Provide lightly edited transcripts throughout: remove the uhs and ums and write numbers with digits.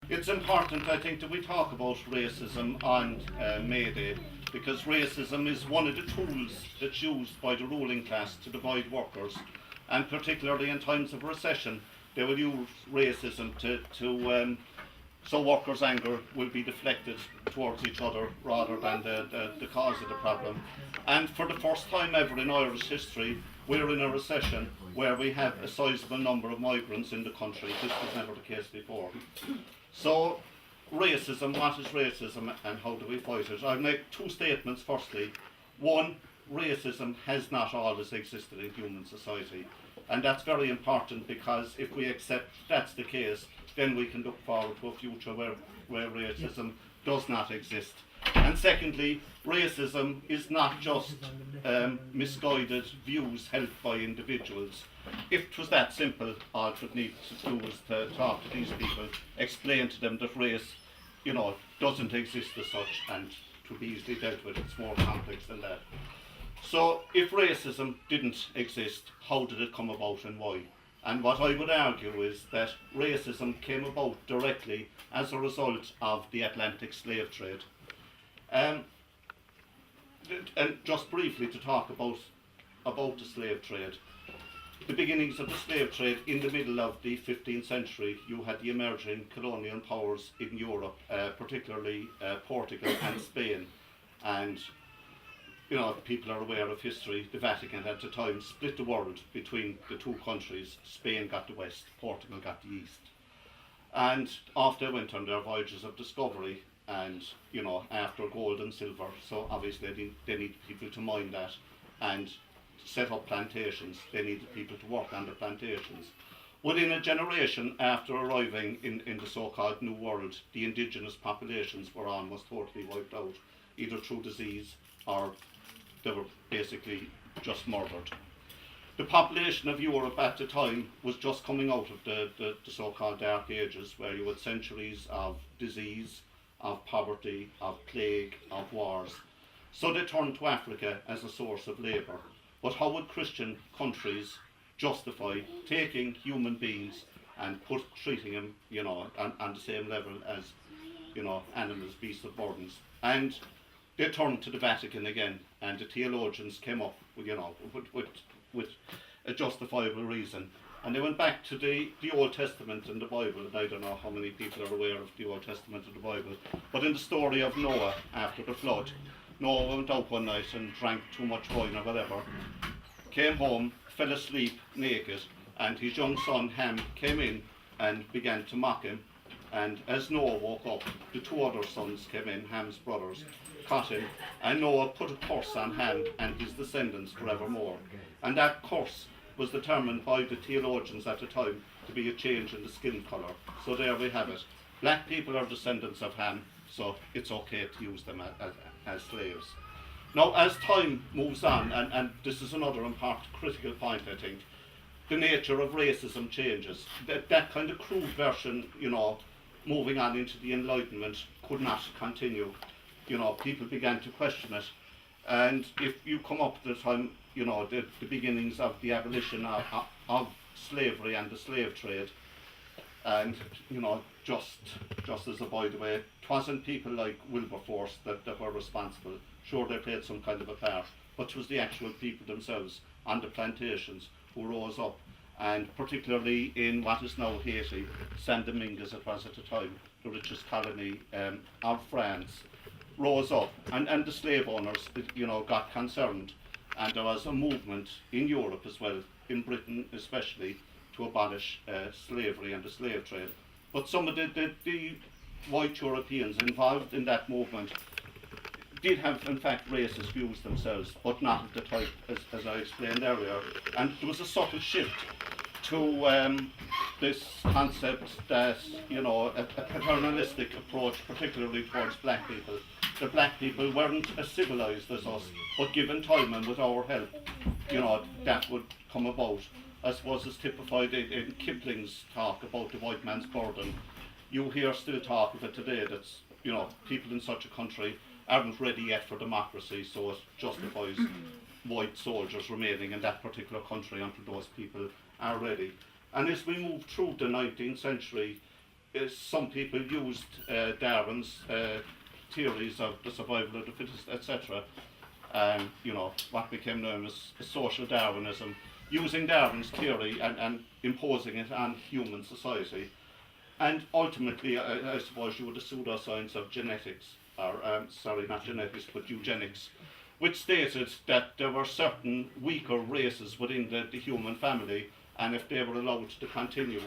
It's important, I think, that we talk about racism on May Day, because racism is one of the tools that's used by the ruling class to divide workers, and particularly in times of recession, they will use racism so workers' anger will be deflected towards each other rather than the cause of the problem. And for the first time ever in Irish history, we're in a recession where we have a sizable number of migrants in the country. This was never the case before. So, racism, what is racism and how do we fight it? I'll make two statements firstly. One, racism has not always existed in human society. And that's very important, because if we accept that's the case, then we can look forward to a future where racism does not exist. And secondly, racism is not just misguided views held by individuals. If it was that simple, all it would need to do was to talk to these people, explain to them that race, doesn't exist as such and to be easily dealt with. It's more complex than that. So, if racism didn't exist, how did it come about and why? And what I would argue is that racism came about directly as a result of the Atlantic slave trade. And just briefly to talk about the slave trade. The beginnings of the slave trade in the middle of the 15th century, you had the emerging colonial powers in Europe, particularly Portugal and Spain. And people are aware of history. The Vatican at the time split the world between the two countries. Spain got the west, Portugal got the east. And off they went on their voyages of discovery, and after gold and silver. So obviously they needed people to mine that and set up plantations. They needed people to work on the plantations. Within a generation after arriving in the so-called New World, the indigenous populations were almost totally wiped out, either through disease or they were basically just murdered. The population of Europe at the time was just coming out of the so-called Dark Ages, where you had centuries of disease, of poverty, of plague, of wars. So they turned to Africa as a source of labour. But how would Christian countries justify taking human beings and treating them, on the same level as, animals, beasts of burdens? And they turned to the Vatican again, and the theologians came up, with a justifiable reason. And they went back to the Old Testament and the Bible, and I don't know how many people are aware of the Old Testament and the Bible, but in the story of Noah after the flood, Noah went out one night and drank too much wine or whatever, came home, fell asleep naked, and his young son Ham came in and began to mock him. And as Noah woke up, the two other sons came in, Ham's brothers, caught him, and Noah put a curse on Ham and his descendants forevermore. And that curse was determined by the theologians at the time to be a change in the skin colour. So there we have it. Black people are descendants of Ham, so it's okay to use them as slaves. Now, as time moves on, and this is another important critical point, I think, the nature of racism changes. That kind of crude version, moving on into the Enlightenment, could not continue. People began to question it. And if you come up to the time, the beginnings of the abolition of slavery and the slave trade, and, just as a by the way, it wasn't people like Wilberforce that were responsible. Sure, they played some kind of a part, but it was the actual people themselves on the plantations who rose up, and particularly in what is now Haiti, Saint Domingue as it was at the time, the richest colony of France, rose up, and the slave owners, got concerned, and there was a movement in Europe as well, in Britain especially, to abolish slavery and the slave trade. But some of the white Europeans involved in that movement did have, in fact, racist views themselves, but not of the type as I explained earlier. And there was a subtle shift to this concept that, a paternalistic approach, particularly towards black people. The black people weren't as civilised as us, but given time and with our help, that would come about. I suppose it's typified in Kipling's talk about the white man's burden. You hear still talk of it today, that's, people in such a country aren't ready yet for democracy, so it justifies white soldiers remaining in that particular country until those people are ready. And as we move through the 19th century, some people used Darwin's theories of the survival of the fittest, etc. You know, what became known as social Darwinism, using Darwin's theory and imposing it on human society. And ultimately, I suppose you would the pseudoscience of genetics, or sorry, not genetics, but eugenics, which stated that there were certain weaker races within the human family, and if they were allowed to continue,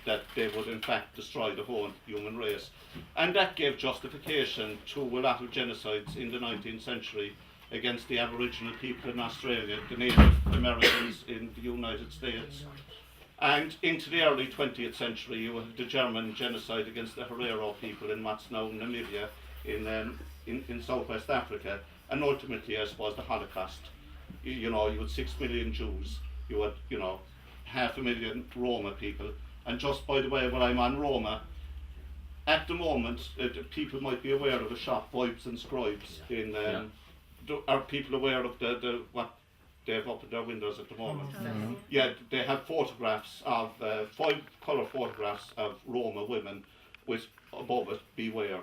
that they would in fact destroy the whole human race. And that gave justification to a lot of genocides in the 19th century against the Aboriginal people in Australia, the Native Americans in the United States. And into the early 20th century, you had the German genocide against the Herero people in what's now Namibia, in Southwest Africa, and ultimately, I suppose, the Holocaust. You know, you had 6 million Jews, you had, you know, 500,000 Roma people, and just by the way, when I'm on Roma, at the moment, people might be aware of the shop Vibes and Scribes in. Are people aware of the what they have up at their windows at the moment? Yeah, they have photographs of 5 colour photographs of Roma women with above it "Beware."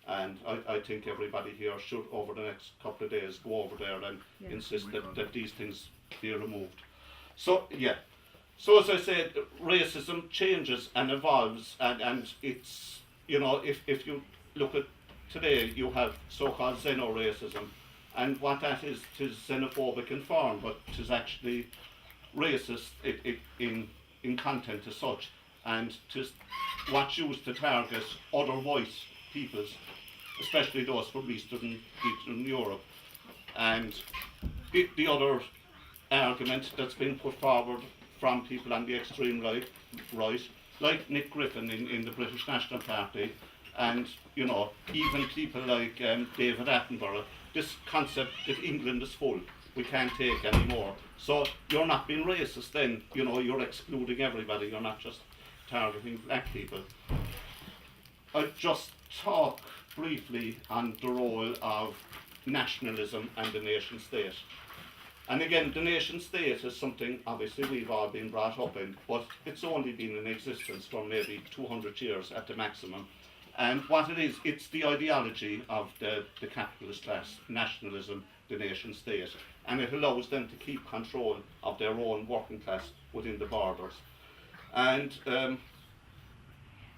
And I think everybody here should, over the next couple of days, go over there and insist that these things be removed. So yeah. So as I said, racism changes and evolves, and it's, you know, if you look at today, you have so-called xeno-racism, and what that is, it is xenophobic in form, but it is actually racist in content as such, and just what's used to target other white peoples, especially those from Eastern Europe. And the other argument that's been put forward from people on the extreme right, like Nick Griffin in the British National Party, and, you know, even people like David Attenborough, this concept that England is full, we can't take any more. So you're not being racist then, you know, you're excluding everybody, you're not just targeting black people. I'll just talk briefly on the role of nationalism and the nation state. And again, the nation state is something obviously we've all been brought up in, but it's only been in existence for maybe 200 years at the maximum. And what it is, it's the ideology of the capitalist class, nationalism, the nation state, and it allows them to keep control of their own working class within the borders. And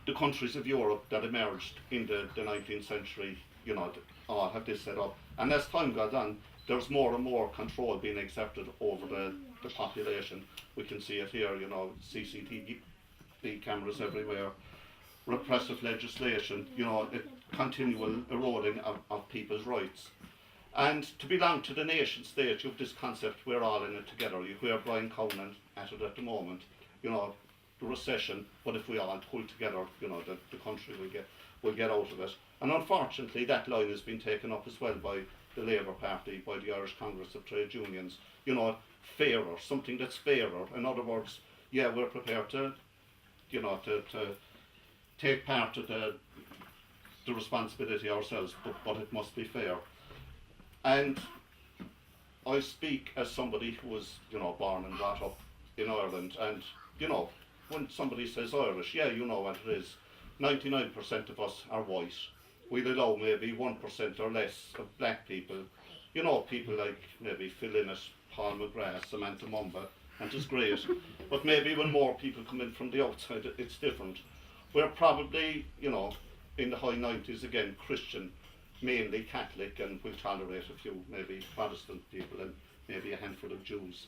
the countries of Europe that emerged in the 19th century, you know, all have this set up. And as time goes on, there's more and more control being exerted over the population. We can see it here, you know, CCTV cameras everywhere, repressive legislation, you know, continual eroding of people's rights. And to belong to the nation state, you have this concept, we're all in it together. You hear Brian Cowan at it at the moment, you know, the recession, but if we all pull together, you know, the country will get out of it. And unfortunately, that line has been taken up as well by the Labour Party, by the Irish Congress of Trade Unions. You know, fairer, something that's fairer. In other words, yeah, we're prepared to, you know, to take part of the responsibility ourselves, but it must be fair. And I speak as somebody who was, you know, born and brought up in Ireland, and, you know, when somebody says Irish, yeah, you know what it is. 99% of us are white. We'll allow maybe 1% or less of black people. You know, people like maybe Phil Innes, Paul McGrath, Samantha Mumba, and it's great. But maybe when more people come in from the outside, it's different. We're probably, you know, in the high 90s again, Christian, mainly Catholic, and we'll tolerate a few maybe Protestant people and maybe a handful of Jews.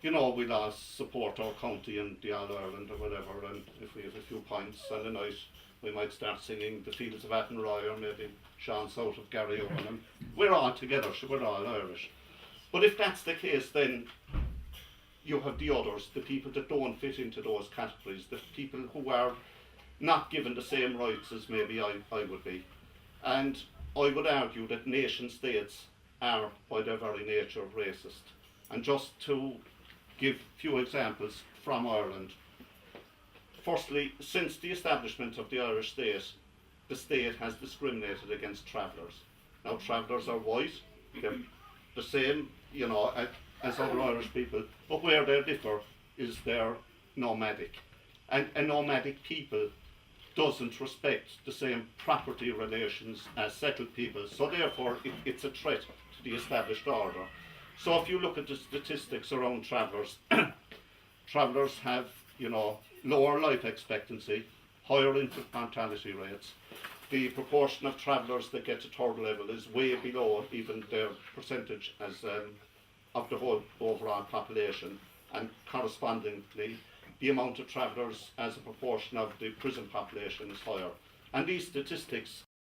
You know, we'll all support our county and the All-Ireland or whatever, and if we have a few pints on the night, we might start singing The Fields of Athenry or maybe Sean South of Gary Owen. We're all together, so we're all Irish. But if that's the case, then you have the others, the people that don't fit into those categories, the people who are not given the same rights as maybe I would be. And I would argue that nation states are, by their very nature, racist. And just to give few examples from Ireland. Firstly, since the establishment of the Irish state, the state has discriminated against travellers. Now, travellers are white, they're the same, you know, as other Irish people, but where they differ is they're nomadic. And a nomadic people doesn't respect the same property relations as settled people. So therefore, it's a threat to the established order. So if you look at the statistics around travellers, travellers have, lower life expectancy, higher infant mortality rates. The proportion of travellers that get to third level is way below even their percentage as of the whole overall population, and correspondingly the amount of travellers as a proportion of the prison population is higher. And these statistics